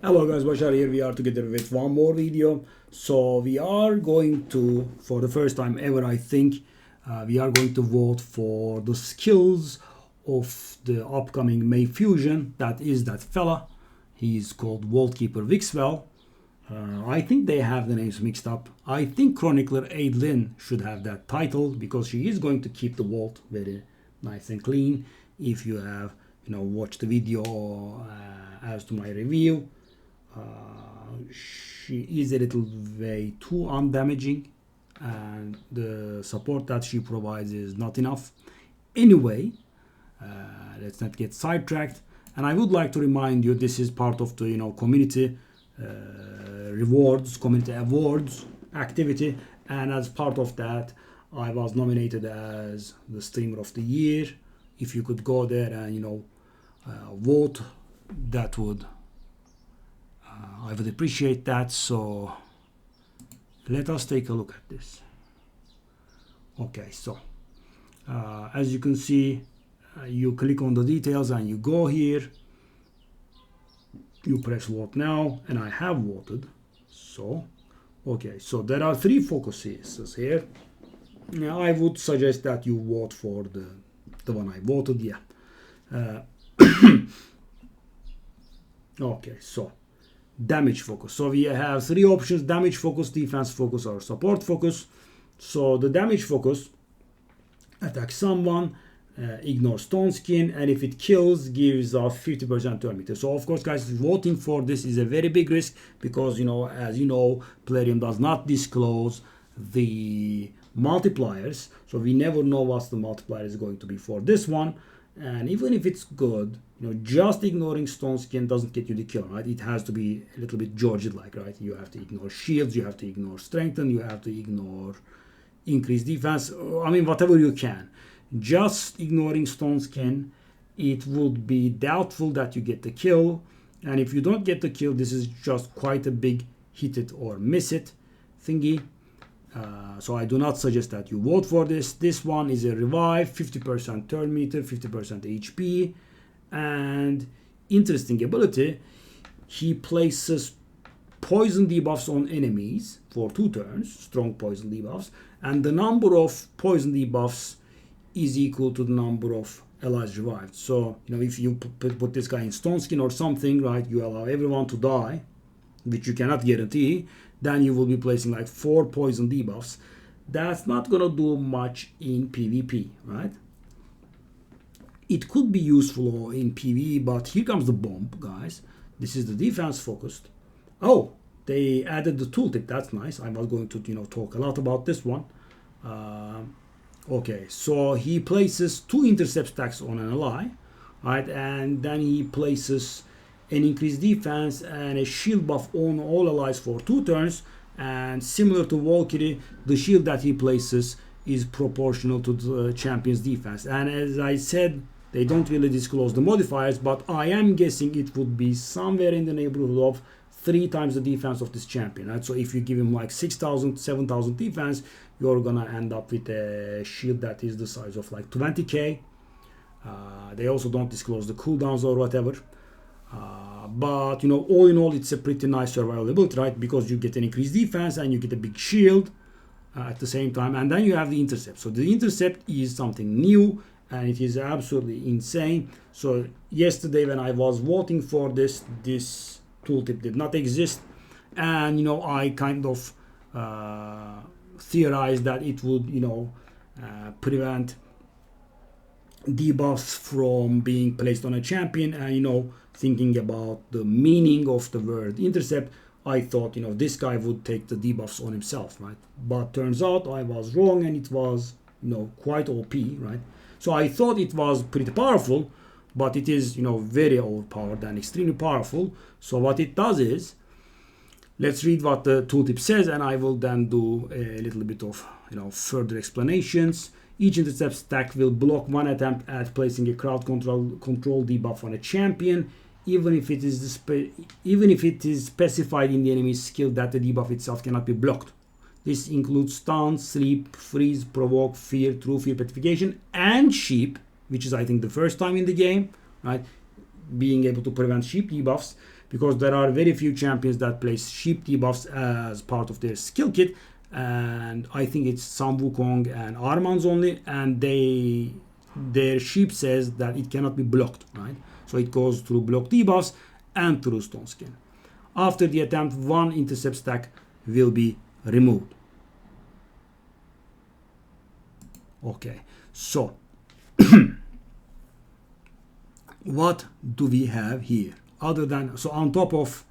Hello guys, Bashar here. We are together with one more video. So we are going to, for the first time ever I think, we are going to vote for the skills of the upcoming May Fusion. That is that fella. He's called Vaultkeeper Wixwell. I think they have the names mixed up. I think Chronicler Aidlin should have that title because she is going to keep the vault very nice and clean. If you have watched the video as to my review, she is a little way too undamaging and the support that she provides is not enough. Anyway, let's not get sidetracked, and I would like to remind you this is part of the community rewards, community awards activity, and as part of that I was nominated as the streamer of the year. If you could go there and vote, that would I would appreciate that. So let us take a look at this. Okay, so as you can see, you click on the details and you go here, you press vote now, and I have voted. So okay, so there are three focuses here. Now I would suggest that you vote for the one I voted. Yeah. Okay, so damage focus. So we have three options: damage focus, defense focus, or support focus. So the damage focus: attack someone, ignore stone skin, and if it kills, gives us 50% turn meter. So of course guys, voting for this is a very big risk because as you know, Plarium does not disclose the multipliers, so we never know what the multiplier is going to be for this one. And even if it's good, just ignoring stone skin doesn't get you the kill, right? It has to be a little bit George-like, right? You have to ignore shields, you have to ignore strengthen, you have to ignore increase defense. I mean, whatever you can. Just ignoring stone skin, it would be doubtful that you get the kill. And if you don't get the kill, this is just quite a big hit it or miss it thingy. So I do not suggest that you vote for this. This one is a revive, 50% turn meter, 50% HP, and interesting ability. He places poison debuffs on enemies for 2 turns, strong poison debuffs, and the number of poison debuffs is equal to the number of allies revived. So if you put this guy in stone skin or something, right, you allow everyone to die, which you cannot guarantee, then you will be placing like 4 poison debuffs. That's not gonna do much in PvP, right? It could be useful in PvE, but here comes the bomb, guys. This is the defense focused. Oh, they added the tooltip. That's nice. I was going to talk a lot about this one. Okay, so he places 2 intercept stacks on an ally, right, and then he places an increased defense and a shield buff on all allies for 2 turns, and similar to Valkyrie, the shield that he places is proportional to the champion's defense. And as I said, they don't really disclose the modifiers, but I am guessing it would be somewhere in the neighborhood of 3 times the defense of this champion, right? So if you give him like 6,000, 7,000 defense, you're gonna end up with a shield that is the size of like 20k. They also don't disclose the cooldowns or whatever. But all in all, it's a pretty nice survival ability, right? Because you get an increased defense and you get a big shield at the same time, and then you have the intercept. So the intercept is something new and it is absolutely insane. So yesterday when I was voting for this tooltip did not exist, and I kind of theorized that it would prevent debuffs from being placed on a champion. And thinking about the meaning of the word intercept, I thought this guy would take the debuffs on himself, right? But turns out I was wrong, and it was quite OP, right? So I thought it was pretty powerful, but it is very overpowered and extremely powerful. So what it does is, let's read what the tooltip says, and I will then do a little bit of further explanations. Each intercept stack will block 1 attempt at placing a crowd control debuff on a champion, even if it is specified in the enemy's skill that the debuff itself cannot be blocked. This includes stun, sleep, freeze, provoke, fear, true fear petrification, and sheep, which is I think the first time in the game, right? Being able to prevent sheep debuffs. because there are very few champions that place sheep debuffs as part of their skill kit, and I think it's Sun Wukong and Arman's only, and their sheep says that it cannot be blocked, right? So it goes through block debuffs and through Stone Skin. After the attempt, one intercept stack will be removed. Okay, so what do we have here? Other than, so on top of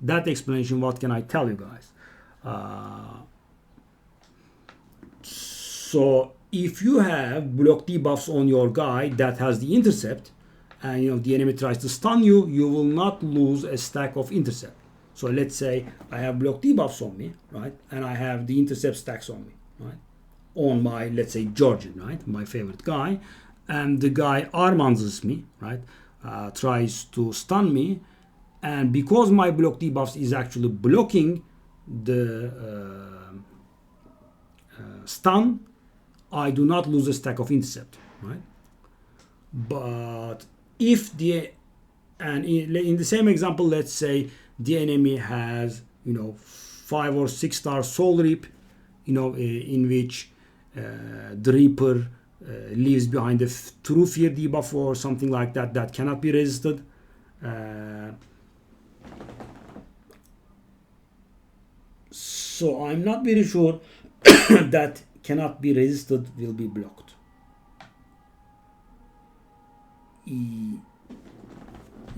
that explanation, what can I tell you guys? So if you have block debuffs on your guy that has the intercept, and the enemy tries to stun you, you will not lose a stack of intercept. So let's say I have block debuffs on me, right? And I have the intercept stacks on me, right? On my, let's say, Georgian, right? My favorite guy. And the guy Armands me, right? Tries to stun me. And because my block debuffs is actually blocking the stun, I do not lose a stack of intercept, right? But if in the same example, let's say the enemy has 5 or 6 star Soul Reap, in which the Reaper leaves behind a True Fear debuff or something like that that cannot be resisted. So I'm not very sure that cannot be resisted will be blocked.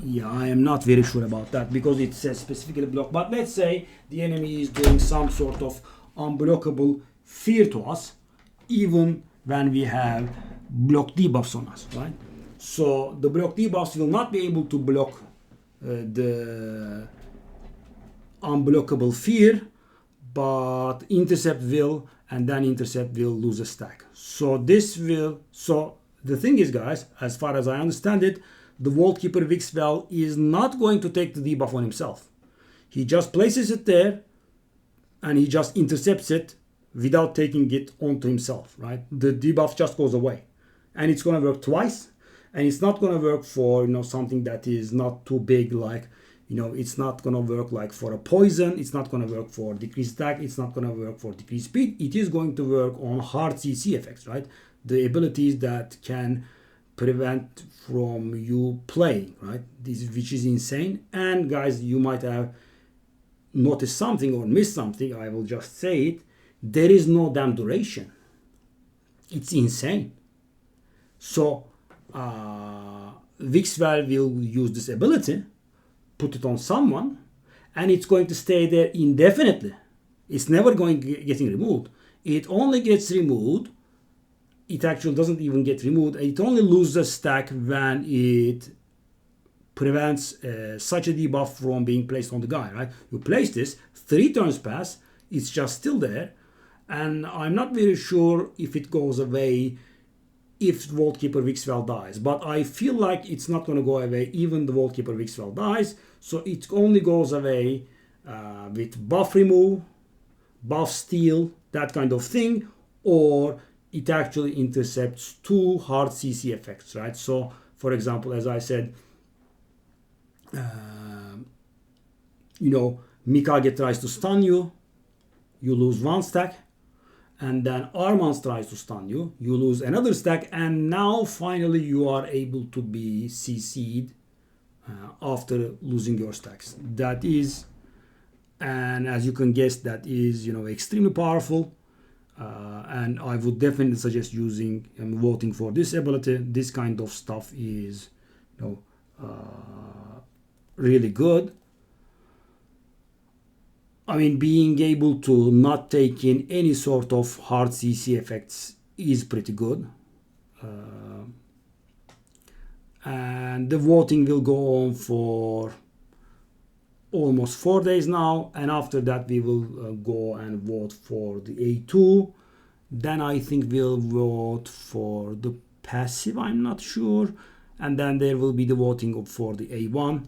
Yeah, I am not very sure about that because it says specifically block. But let's say the enemy is doing some sort of unblockable fear to us, even when we have block debuffs on us, right? So the block debuffs will not be able to block the unblockable fear, but intercept will, and then intercept will lose a stack. So the thing is, guys, as far as I understand it, the Vault Keeper Wixwell is not going to take the debuff on himself. He just places it there and he just intercepts it without taking it onto himself, right? The debuff just goes away. And it's going to work twice. And it's not going to work for, something that is not too big, like, it's not going to work like for a poison. It's not going to work for decreased attack. It's not going to work for decreased speed. It is going to work on hard CC effects, right? The abilities that can prevent from you playing, right? Which is insane. And guys, you might have noticed something or missed something. I will just say it. There is no damn duration. It's insane. So Wixwell will use this ability, put it on someone, and it's going to stay there indefinitely. It's never getting removed. It only gets removed. It actually doesn't even get removed. It only loses a stack when it prevents such a debuff from being placed on the guy, right? You place this, 3 turns pass, it's just still there, and I'm not very sure if it goes away if Vault Keeper Wixwell dies, but I feel like it's not going to go away even the Vault Keeper Wixwell dies, so it only goes away with buff remove, buff steal, that kind of thing, or it actually intercepts 2 hard CC effects, right? So, for example, as I said, Mikage tries to stun you, you lose 1 stack, and then Armand tries to stun you, you lose another stack, and now finally you are able to be CC'd after losing your stacks. That is, and as you can guess, that is extremely powerful. And I would definitely suggest using and voting for this ability. This kind of stuff is really good. I mean, being able to not take in any sort of hard CC effects is pretty good. And the voting will go on for almost 4 days now, and after that we will go and vote for the A2. Then I think we'll vote for the passive, I'm not sure, and then there will be the voting for the A1.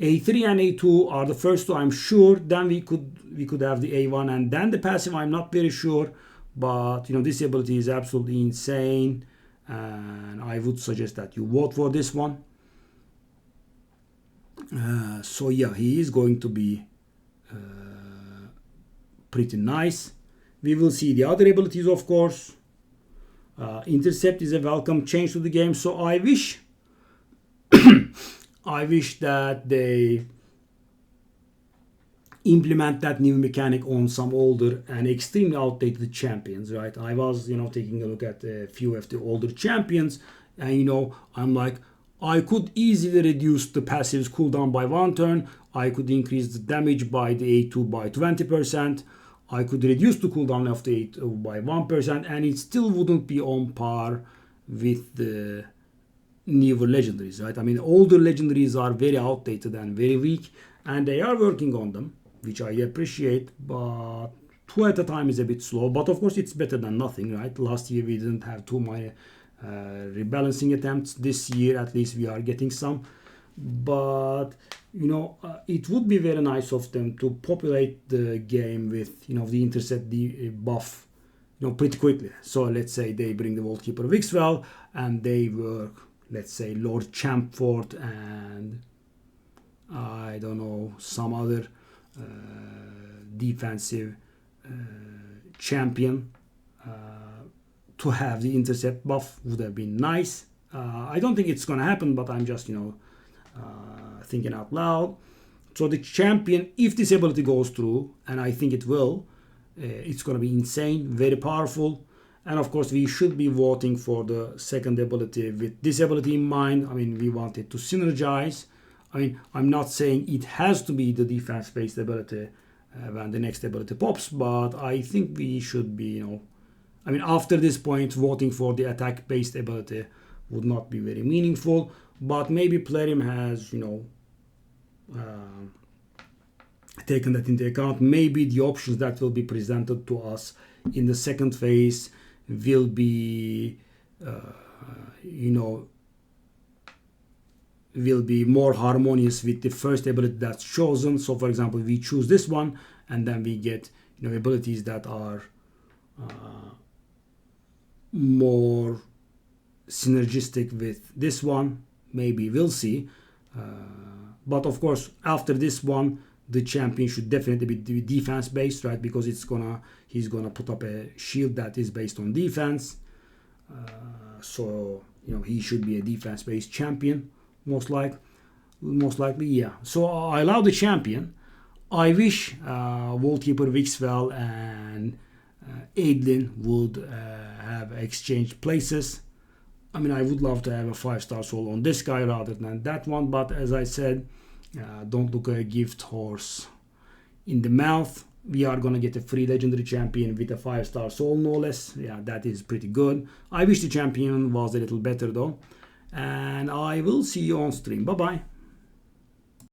A3 and A2 are the first 2, I'm sure. Then we could have the A1 and then the passive, I'm not very sure, but this ability is absolutely insane, and I would suggest that you vote for this one. So yeah, he is going to be pretty nice. We will see the other abilities, of course. Intercept is a welcome change to the game. So I wish that they implement that new mechanic on some older and extremely outdated champions, right? I was, taking a look at a few of the older champions, and I'm like, I could easily reduce the passives cooldown by 1 turn. I could increase the damage by the A2 by 20%. I could reduce the cooldown of the A2 by 1%, and it still wouldn't be on par with the newer legendaries, right? I mean, older legendaries are very outdated and very weak, and they are working on them, which I appreciate, but 2 at a time is a bit slow. But of course, it's better than nothing, right? Last year we didn't have too many rebalancing attempts. This year, at least, we are getting some. But it would be very nice of them to populate the game with the intercept buff pretty quickly. So let's say they bring the Vault Keeper Wixwell and they work, let's say, Lord Champfort and I don't know, some other defensive champion to have the intercept buff would have been nice. I don't think it's gonna happen, but I'm just thinking out loud. So the champion, if this ability goes through, and I think it will, it's gonna be insane, very powerful. And of course, we should be voting for the second ability with this ability in mind. I mean, we want it to synergize. I mean, I'm not saying it has to be the defense-based ability when the next ability pops, but I think we should be, I mean, after this point, voting for the attack-based ability would not be very meaningful. But maybe Plarium has, taken that into account. Maybe the options that will be presented to us in the second phase will be, will be more harmonious with the first ability that's chosen. So, for example, we choose this one, and then we get, abilities that are more synergistic with this one. Maybe we'll see. But of course, after this one, the champion should definitely be defense based, right? Because he's gonna put up a shield that is based on defense. So he should be a defense based champion, most likely, yeah. So I love the champion. I wish Vault Keeper Wixwell and Adlin would have exchanged places. I mean, I would love to have a 5-star soul on this guy rather than that one, but as I said, don't look a gift horse in the mouth. We are gonna get a free legendary champion with a 5-star soul, no less. Yeah, that is pretty good. I wish the champion was a little better though. And I will see you on stream. Bye bye.